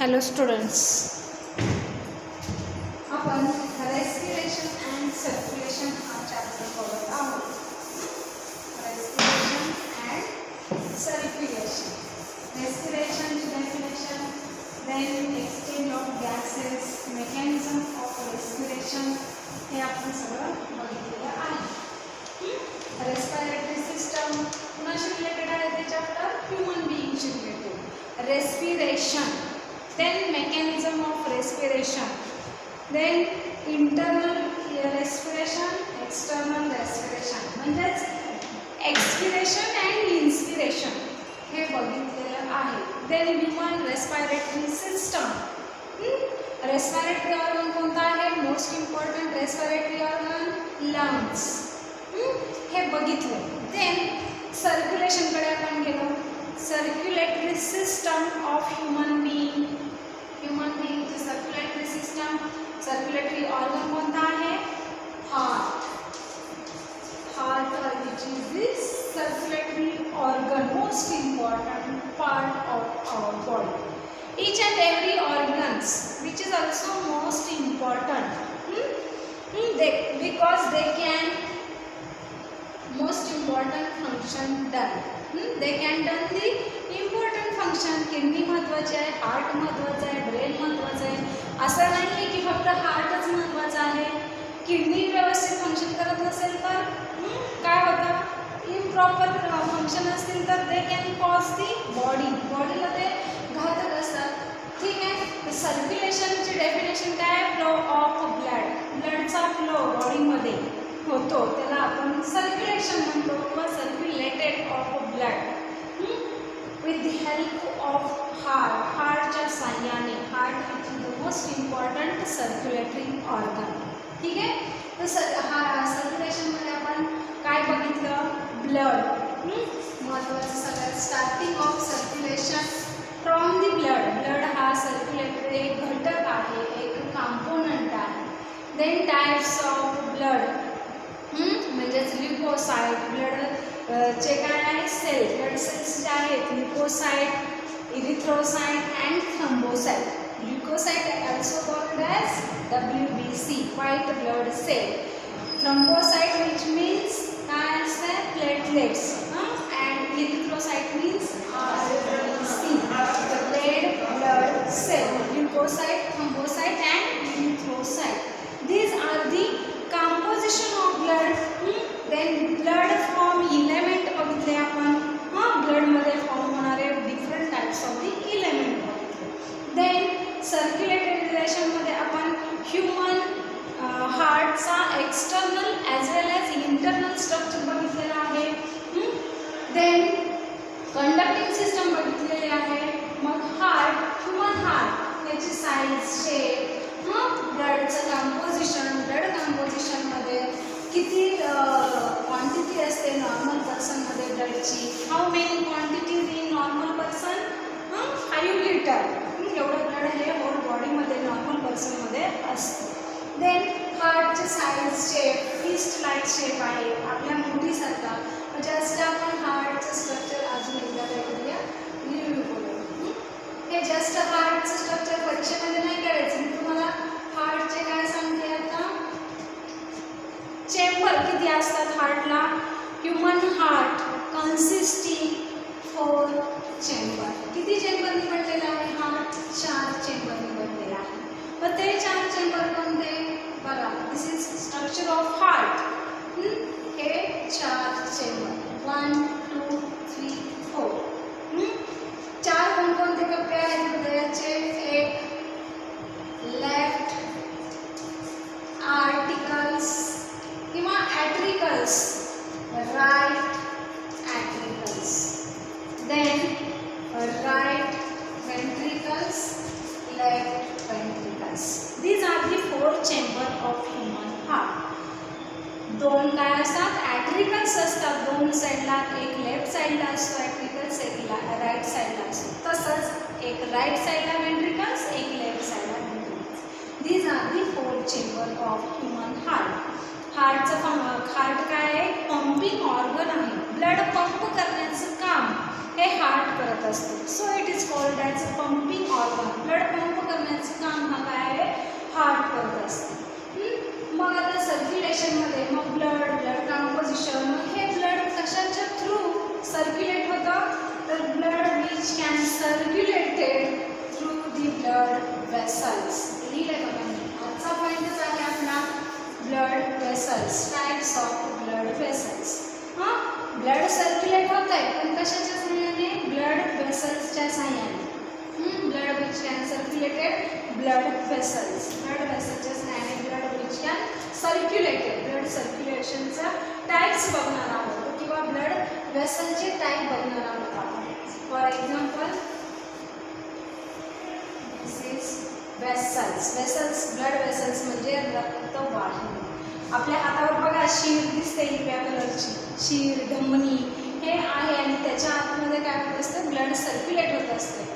Hello students, आपण respiration and circulation हा chapter बघत आहोत. Respiration and circulation. रेस्पिरेशनची definition, then exchange of gases, mechanism of respiration हे आपण सगळं बघितलेलं आहे. रेस्पिरेटरी सिस्टम कुणाशी रिलेटेड आहे ते चॅप्टर? ह्यूमन बीइंगशी related. Respiration, then mechanism of respiration, then internal respiration, external respiration म्हणजेच एक्सपिरेशन अँड इन्स्पिरेशन हे बघितलेलं आहे. then human respiratory system, respiratory organ कोणता आहे? Most important respiratory organ lungs, हे बघितलं. then सर्क्युलेशनकडे आपण गेलो. Circulatory system of human being, human बीइंगची सर्क्युलेटरी सिस्टम, सर्क्युलेटरी ऑर्गन कोणता आहे? Heart. Heart which is this circulatory organ, most important part of our body. each and every organs which is also most important because they can most important function done. they can done the important function. Kidney महत्त्वाची आहे, heart महत्त्वाचं आहे, brain महत्त्वाचं आहे. असं नाही आहे की फक्त हार्टच महत्त्वाचं आहे. किडनी व्यवस्थित फंक्शन करत नसेल तर काय होतं? इम्प्रॉपर फंक्शन असतील तर दे कॅन कॉज दी बॉडीला ते घातक असतात. ठीक आहे. सर्क्युलेशनची डेफिनेशन काय आहे? फ्लो ऑफ ब्लड, ब्लडचा फ्लो बॉडीमध्ये होतो त्याला आपण सर्क्युलेशन म्हणतो किंवा circulated of blood with the help of heart. हार्टच्या साह्याने. Heart which is the most important circulatory organ. ठीक आहे. तर सर्क्युलेशनमध्ये आपण काय बघितलं? ब्लड महत्त्वाचं सगळ्यात. Starting of circulation from the blood. Blood हा सर्क्युलेटरी एक घटक आहे, एक कॉम्पोनंट आहे. देन टाइप्स ऑफ ब्लड म्हणजेच ल्युकोसाइट. ब्लडचे काय आहे? सेल. ब्लड सेल्स जे आहेत leucocyte, erythrocyte and thrombocyte. Leucocyte also called as WBC, white blood cell. Thrombocyte which means काय असतं? Platelets. And erythrocyte means RBC, red blood cell. Leucocyte, thrombocyte and erythrocyte. These are the composition of blood. then blood form element बघितले आपण. Blood मध्ये form होणारे different types of the element बघितले. Then circulatory relation मध्ये आपण human हार्टचा external as well as internal structure बघितलेला आहे. देन कंडक्टिंग सिस्टम बघितलेली आहे. मग हार्ट, ह्यूमन हार्ट याची साईज, शेप, ब्लडचं कंपोजिशन. ब्लड कंपोजिशनमध्ये किती क्वांटिटी असते नॉर्मल पर्सनमध्ये ब्लडची? How many quantities in normal person? 5 litre. एवढं ब्लड हे होल बॉडीमध्ये नॉर्मल पर्सनमध्ये असतं. देन हार्टचे size, shape, fist like shape आहे आपल्या मुठीसारखा. जस्ट आपण हार्टचं स्ट्रक्चर अजून एकदा करूया, रिव्ह्यू करू. हे जस्ट हार्टचं स्ट्रक्चर परीक्षेमध्ये नाही करायचं. मी तुम्हाला हार्टचे काय सांगते आता? चेंबर किती असतात हार्टला? Human heart consisting 4 chamber. किती चेंबर निवडलेला आहे हार्ट? 4 चेंबर निवडलेला आहे. मग ते 4 चेंबर कोणते? बघा, दिस इज स्ट्रक्चर ऑफ हार्ट. हे 4 चेंबर 1 2 3 4. 4 कोणकोणते कप्पे आहेत हृदयाचे? एक लेफ्ट आर्टिकल्स किंवा atricles, right atricles, then right ventricles, left ventricles. These are the 4 chamber of human heart. 2 काय असतात? ॲट्रिकल्स असतात 2 साईडला. एक लेफ्ट साईडला असतो ॲट्रिकल्स, एक राईट साईडला असतो. तसंच एक राईट साईडला वेंट्रिकल्स, एक लेफ्ट साईडला ventricles. These are the 4 chamber of human heart. Heart काय आहे? पंपिंग ऑर्गन आहे. ब्लड पंप करण्याचं काम हे हार्ट करत असते. So it is called as pumping organ. Blood heart करत असते. मग आता सर्क्युलेशनमध्ये मग ब्लड कंपोजिशन, हे ब्लड कशाच्या थ्रू सर्क्युलेट होतं, तर blood which can circulated through the blood vessels. लिहिलंय बघा मी, आजचा पॉईंटच आहे आपला blood vessels, types of blood vessels. हां, ब्लड सर्क्युलेट होत आहे पण कशाच्या सहाय्याने, ब्लड वेसल्सच्या सहाय्याने. Blood which can circulated blood vessels, blood वेसलच्या सहाय्याने blood which can circulated, blood सर्क्युलेशनचा टाइप्स बघणार आहोत किंवा ब्लड वेसलचे टाइप बघणार आहोत आपण. For example this is vessels. Vessels, blood vessels म्हणजे रक्तवाहिनी. आपल्या हातावर बघा शीर दिसते हिरव्या कलरची, शीर धमनी हे आहे आणि त्याच्या आतमध्ये काय होत असतं, ब्लड सर्क्युलेट होत असते.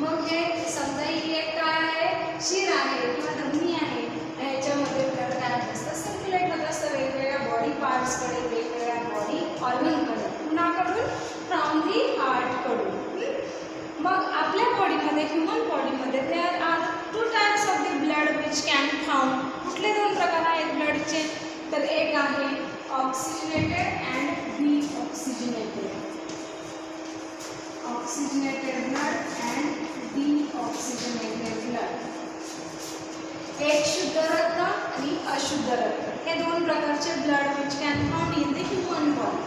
मग हे समजा ही एक काय आहे, शीर आहे किंवा धमनी आहे, ह्याच्यामध्ये ब्लड काय होत असतं, सर्क्युलेट होत असतं वेगवेगळ्या बॉडी पार्ट्सकडे, वेगवेगळ्या बॉडी ऑर्गनकडे. कुणाकडून, फ्रॉम दी हार्टकडून. मग आपल्या बॉडीमध्ये, ह्युमन बॉडीमध्ये there are 2 types of the blood which can found. कुठले 2 प्रकार आहेत ब्लडचे, तर एक आहे oxygenated and deoxygenated. Oxygenated blood and deoxygenated blood. एक शुद्ध रक्त आणि अशुद्ध रक्त, हे 2 प्रकारचे blood which can found in the human body.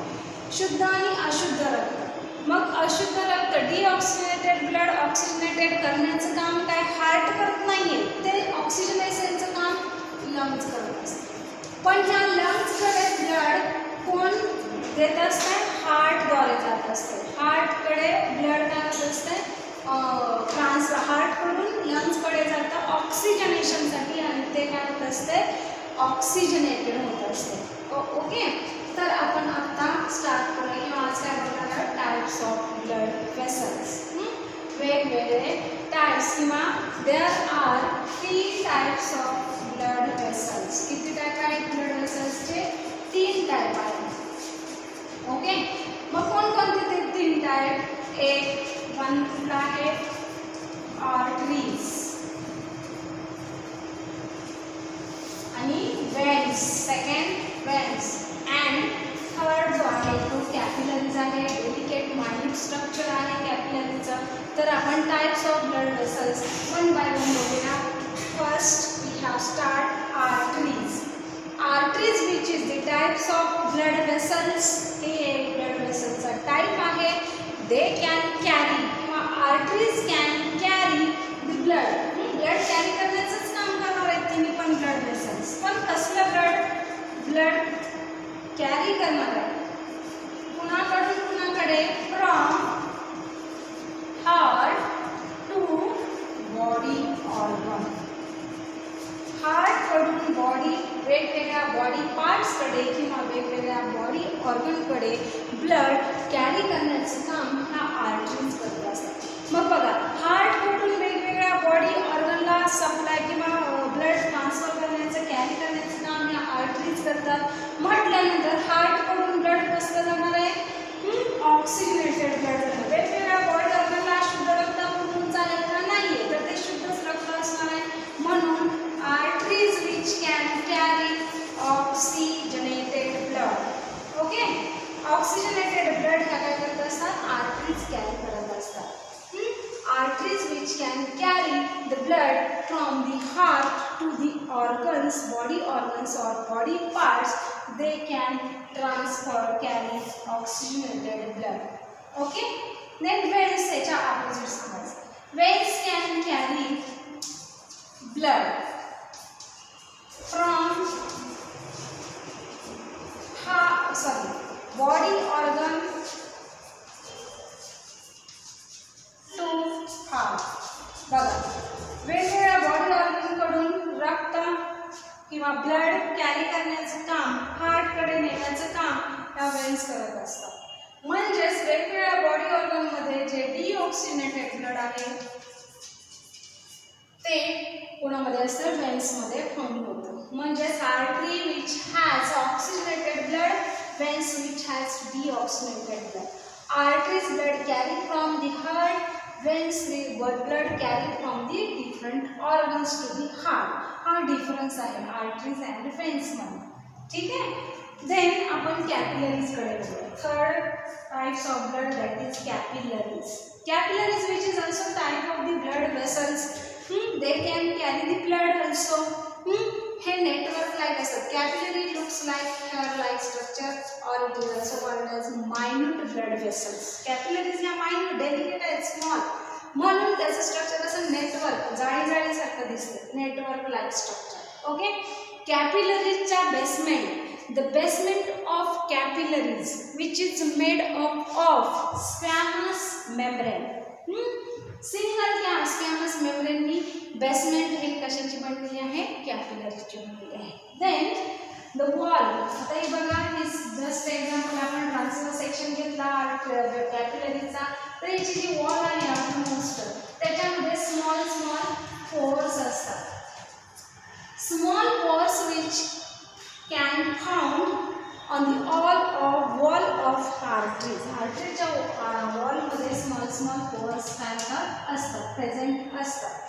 शुद्ध आणि अशुद्ध रक्त. मग अशुद्ध रक्त, डीऑक्सिजनेटेड ब्लड ऑक्सिजनेटेड करण्याचं काम काय हार्ट करत नाहीये, ते ऑक्सिजनेशनचं काम लंग्स करत असते. पण ह्या लंग्सकडे ब्लड कोण देत असते, हार्टद्वारे जात असते. हार्टकडे ब्लड काय होत असते, हार्टकडून लंग्सकडे जातं ऑक्सिजनेशनसाठी आणि ते काय होत असते, ऑक्सिजनेटेड होत असते. ओके, तर आपण आता स्टार्ट करूया किंवा आज काय बघणार आहोत, टाइप्स ऑफ ब्लड वेसल्स. वेगवेगळे टाइप्स किंवा there are 3 types of blood vessels. किती टाइप आहेत ब्लड वेसल्सचे, 3 टाइप आहेत. ओके, मग कोणकोणते ते 3 टाइप, एक वन आहे आर्टरीज आणि veins, second veins and third जो आहे तो कॅपिलरीज आहे. डेलिकेट माइन्यूट स्ट्रक्चर आहे कॅपिलरीचं. तर आपण types of blood vessels one by one बघूया. First we have start arteries. Arteries which is the types of blood vessels. हे एक ब्लड वेसलचा टाइप आहे. दे कॅन कॅरी किंवा arteries can carry the blood. Blood carry करण्याचंच काम करणार आहेत तिन्ही पण ब्लड वेसल्स. पण कसलं ब्लड कॅरी करणार आहे, कुणाकडून कुणाकडे, from heart to body organ. हार्टकडून बॉडी, वेगवेगळ्या बॉडी पार्ट्सकडे किंवा वेगवेगळ्या बॉडी ऑर्गनकडे ब्लड कॅरी करण्याचं काम ह्या आर्टरीज करत असतात. मग बघा, हार्टकडून वेगवेगळ्या बॉडी ऑर्गनला सप्लाय किंवा ब्लड ट्रान्सफर करण्याचं, कॅरी करण्याचं काम ह्या आर्टरीज करतात. म्हटल्यानंतर हार्टकडून ब्लड कसं जाणार आहे, ऑक्सिजनेटेड ब्लड जाणार. वेगवेगळ्या बॉडी ऑर्गनला शुद्ध रक्त म्हणून चालेल का, नाही, तर ते शुद्धच रक्त असणार आहे. म्हणून arteries which can carry oxygenated blood. Okay, oxygenated blood काय करत असतात, आर्टरीज कॅरी करत असतात. Arteries which can carry the blood from the heart to the organs, body organs or body parts, they can carry oxygenated blood. Okay, then veins च्या opposite समज. Veins can carry blood from body organ to heart. बघा, वेगवेगळ्या body ऑर्गनकडून रक्त किंवा blood carry करण्याचं काम, हार्टकडे नेण्याचं काम या वेन्स करत असतात. म्हणजेच वेगवेगळ्या बॉडी ऑर्गनमध्ये जे डीऑक्सिजनेटेड ब्लड आहे ते कोणामध्ये असतं, वेन्समध्ये फाउंड होतं. म्हणजेच artery which has oxygenated blood, veins which has deoxygenated blood. Arteries blood carry from the heart veins with blood carried from the different organs to the heart. हा difference आहे arteries and veins मध्ये. ठीक आहे. Then आपण capillaries कडे बघूया. Third types of blood that is capillaries. Capillaries, which is also type of the blood vessels, they can carry the blood also. हे network like असतात. Capillary looks like hair-like structure, or it is also called as minute blood vessels. Capillaries या minute, delicate and small. म्हणून त्याचं structure असं network जाळी सारखं दिसतं. Network like structure. Okay. कॅपिलरीजच्या basement, the basement of capillaries, which is made up of squamous membrane. Single squamous मेम्ब्रेननी basement हे कशाची बनलेली आहे? कॅपिलरीची बनलेली आहे. Then the wall. आता हे बघा, हे जस्ट एक्झाम्पल आपण ट्रान्सफर सेक्शन घेतला कॅपिलरीचा. तर याची जी वॉल आहे आउटमोस्ट, त्याच्यामध्ये स्मॉल पोर्स असतात. Small pores which can found on the wall of arteries. आर्टरीच्या वॉल मध्ये स्मॉल पोर्स असतात, प्रेझेंट असतात.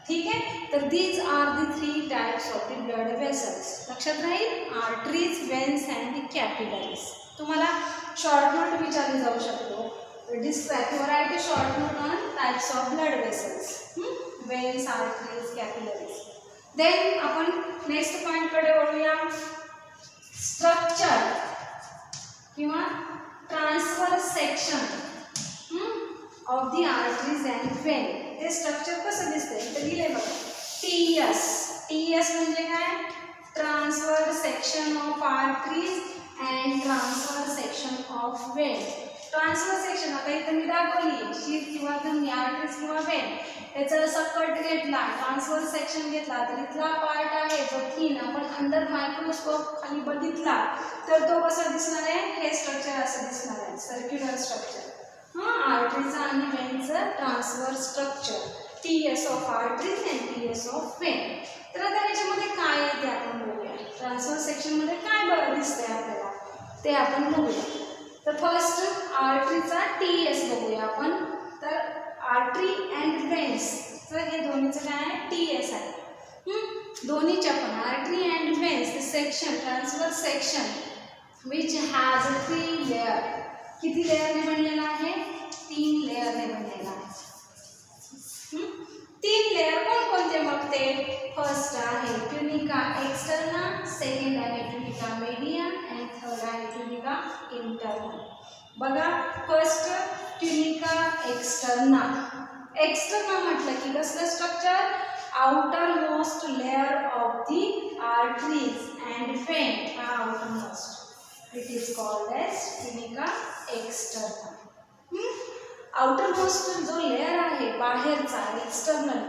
ठीक आहे. तर these are the three types of the blood vessels. लक्षात राहील, आर्टरीज, वेन्स अँड कॅपिलरीज. तुम्हाला शॉर्ट नोट विचारली जाऊ शकतो. Describe variety short note on types of blood vessels. Veins, arteries, capillaries. Then आपण नेक्स्ट पॉइंट कडे वळूया. स्ट्रक्चर किंवा transfer section of the arteries and vein. ते स्ट्रक्चर कसं दिसतंय तर लिहिले बघा. टीएस म्हणजे काय? Transfer section of arteries and transfer section of vein. Transfer section आता इथं मी दाखवली शीर किंवा तुम्ही आर्टरीज किंवा वेन, त्याचा जसा कट घेतला, ट्रान्सफर सेक्शन घेतला, तर इथला पार्ट आहे जो थिन आपण अंडर मायक्रोस्कोप खाली बघितला तर तो कसा दिसणार आहे? हे स्ट्रक्चर असं दिसणार आहे, सर्क्युलर स्ट्रक्चर. आर्टरीचा आणि वेनचं transfer structure. TS of arteries and TS of vein. तर आता याच्यामध्ये काय आहे ते आपण बघूया. ट्रान्सफर सेक्शनमध्ये काय दिसतंय आपल्याला ते आपण बघूया. तर फर्स्ट आर्टरीचा टीएस बघूया आपण. तर आर्टरी अँड वेन्स, तर हे दोन्हीचं काय आहे? टीएस आहे. दोन्हीच्या पण artery and veins section, transfer section which has 3 layer. किती लेअरने बनलेला आहे? 3 लेअरने बनलेला आहे. 3 लेअर कोणकोणते मग ते? फर्स्ट आहे ट्युनिका एक्सटर्ना, सेकंड आहे ट्युनिका मीडिया अँड थर्ड आहे ट्युनिका इंटरना. बघा, फर्स्ट ट्युनिका एक्सटर्ना. एक्सटर्ना म्हटलं की कसलं structure? Outermost layer of the arteries and vein. Outermost, it is called as tunica externa. Outermost जो layer आहे बाहेरचा external,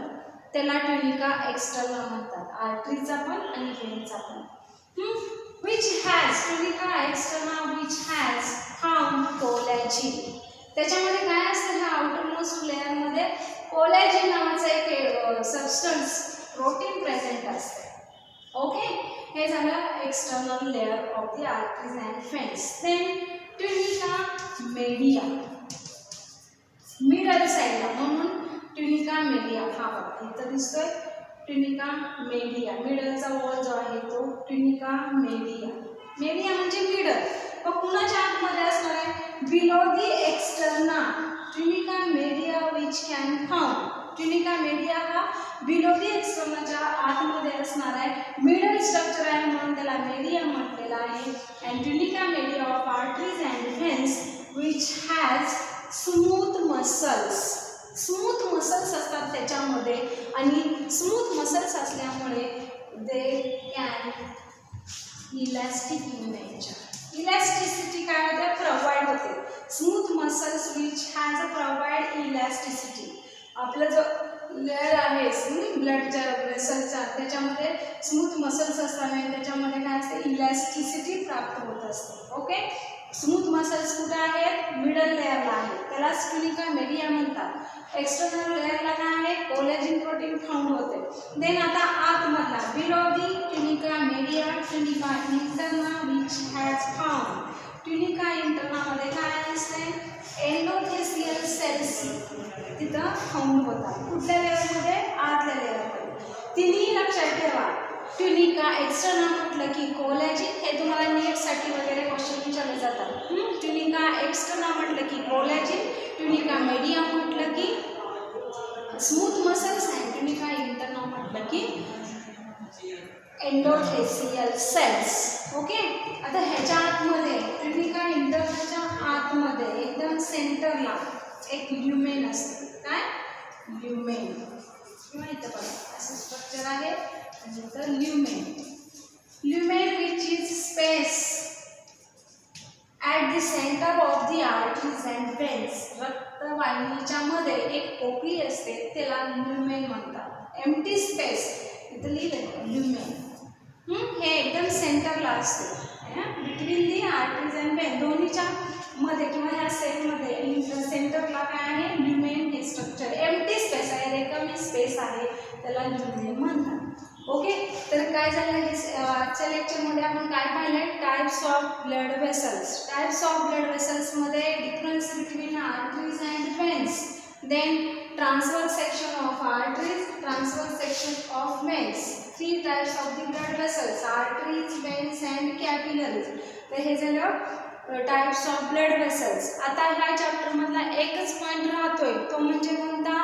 त्याला tunica externa म्हणतात. आर्टरीचा पण आणि वेनचा पण. which has tunica externa which has found collagen. त्याच्यामध्ये काय असतं? ह्या आउटर मोस्ट लेअर मध्ये कोलॅजिन नावाचं एक सबस्टन्स, प्रोटीन प्रेझेंट असते. ओके. हे झालं external layer of the arteries and veins. Then tunica media, middle साईडला, म्हणून ट्युनिका मीडिया. हा बघा इथं दिसतोय ट्युनिका मीडिया. मिडलचा वॉल जो आहे तो ट्युनिका मीडिया. मीडिया म्हणजे मिडल. मग कुणाच्या आतमध्ये असणार आहे? Below the externa. Tunica media which can found. Tunica media हा बिलो दी एक्सटर्नाच्या आतमध्ये असणार आहे. मिडल स्ट्रक्चर आहे म्हणून त्याला मीडिया म्हटलेलं आहे. And tunica media of arteries and व्हेन्स which has smooth muscles. Smooth muscles असतात त्याच्यामध्ये, आणि स्मूथ मसल्स असल्यामुळे they can elastic in nature. Elasticity काय होते? प्रोव्हाइड होते. Smooth muscles which has provide elasticity. आपला जो लेअर आहे ब्लडच्या वेसलचा, त्याच्यामध्ये स्मूथ मसल्स असतात आणि त्याच्यामध्ये काय असते? इलॅस्टिसिटी प्राप्त होत असते. ओके. स्मूथ मसल्स कुठे आहेत? मिडल लेअरला आहे, त्याला ट्युनिका मीडिया म्हणतात. एक्सटर्नल लेअरला काय आहे? कोलॅजिन प्रोटीन फाउंड होते. देन आता आतमधला below the tunica media tunica interna which has found. Tunica इंटरनामध्ये काय असते? एंडोथेलियल सेल्स तिथं फाउंड होतात. कुठल्या लेअरमध्ये? आतल्या लेअरमध्ये. तिन्ही लक्षात ठेवा. ट्युनिका एक्स्टर्ना म्हटलं की कोलॅजिन, हे तुम्हाला नीटसाठी वगैरे क्वेश्चन विचारले जातात. ट्युनिका एक्स्टर्ना म्हटलं की कोलॅजिन, ट्युनिका मीडियम म्हटलं की स्मूथ मसल्स आणि ट्युनिका इंटरना म्हटलं की एंडोथेलियल सेल्स. ओके. आता ह्याच्या आतमध्ये ट्युनिका इंटरनाच्या आतमध्ये एकदम सेंटरला एक ल्युमेन असते. काय? ल्युमेन. किंवा इथं बघा असं स्ट्रक्चर आहे आणि इथं lumen. Lumen which is space at the centre of the arteries and veins. रक्तवाहिनीच्या मध्ये एक पोकळी असते, त्याला ल्युमेन म्हणतात. एम्प्टी स्पेस इथं लिहिलं ल्युमेन. हे एकदम सेंटरला असते. Between the arteries and Wien, दोन्हीच्या मध्ये किंवा ह्या सेलमध्ये सेंटरला काय आहे? ल्युमेन हे स्ट्रक्चर. एम्प्टी स्पेस आहे, रिकामी स्पेस आहे, त्याला ल्युमेन म्हणतात. ओके. तर काय झालं हे आजच्या लेक्चरमध्ये आपण काय पाहिलं? Types of blood vessels. Types of blood वेसल्समध्ये difference between arteries and veins, then transverse section of arteries, transverse section of veins. 3 types of the blood vessels, arteries, veins and capillaries. तर हे झालं टाइप्स ऑफ ब्लड वेसल्स. आता ह्या चॅप्टरमधला एकच point राहतोय, तो म्हणजे कोणता?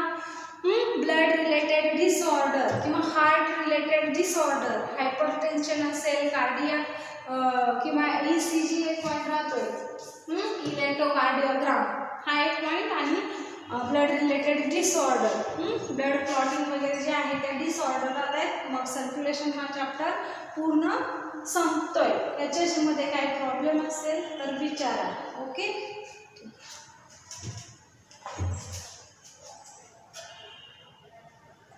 ब्लड रिलेटेड डिसऑर्डर किंवा हार्ट रिलेटेड डिसऑर्डर. हायपरटेन्शन असेल, कार्डियाक किंवा ECG एक पॉईंट राहतोय. इलेक्ट्रोकार्डिओग्राम हा एक पॉईंट आणि blood related disorder, blood clotting वगैरे जे आहे ते डिसऑर्डर आहेत. मग सर्क्युलेशन हा चॅप्टर पूर्ण संपतोय. याच्यामध्ये काही प्रॉब्लेम असेल तर विचारा. ओके.